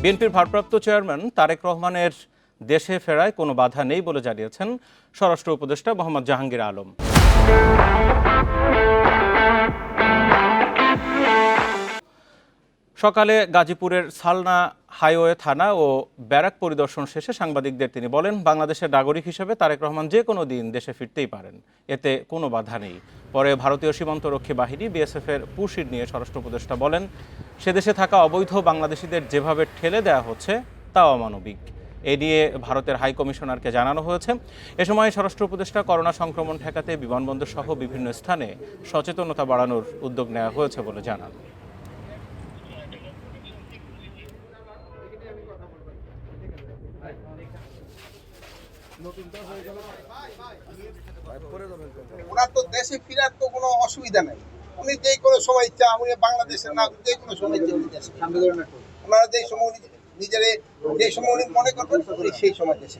বিএনপির ভারপ্রাপ্ত চেয়ারম্যান তারেক রহমানের দেশে ফেরায় কোনো বাধা নেই বলে জানিয়েছেন স্বরাষ্ট্র উপদেষ্টা মোহাম্মদ জাহাঙ্গীর আলম। সকালে গাজীপুরের সালনা হাইওয়ে থানা ও ব্যারাক পরিদর্শন শেষে সাংবাদিকদের তিনি বলেন, বাংলাদেশের নাগরিক হিসেবে তারেক রহমান যে কোনো দিন দেশে ফিরতেই পারেন, এতে কোনো বাধা নেই। পরে ভারতীয় সীমান্তরক্ষী বাহিনী বিএসএফের পুশির নিয়ে স্বরাষ্ট্র উপদেষ্টা বলেন, সে দেশে থাকা অবৈধ বাংলাদেশিদের যেভাবে ঠেলে দেওয়া হচ্ছে তা অমানবিক। এ নিয়ে ভারতের হাই কমিশনারকে জানানো হয়েছে। এ সময় স্বরাষ্ট্র উপদেষ্টা করোনা সংক্রমণ ঠেকাতে বিমানবন্দর সহ বিভিন্ন স্থানে সচেতনতা বাড়ানোর উদ্যোগ নেওয়া হয়েছে বলে জানান। ওনার তো দেশে ফেরার তো কোনো অসুবিধা নেই, উনি যে কোনো সময় ইচ্ছা, উনি বাংলাদেশের না যে কোনো সময় ওনারা যে সময় নিজের যে সময় উনি মনে করবেন সেই সময় দেশে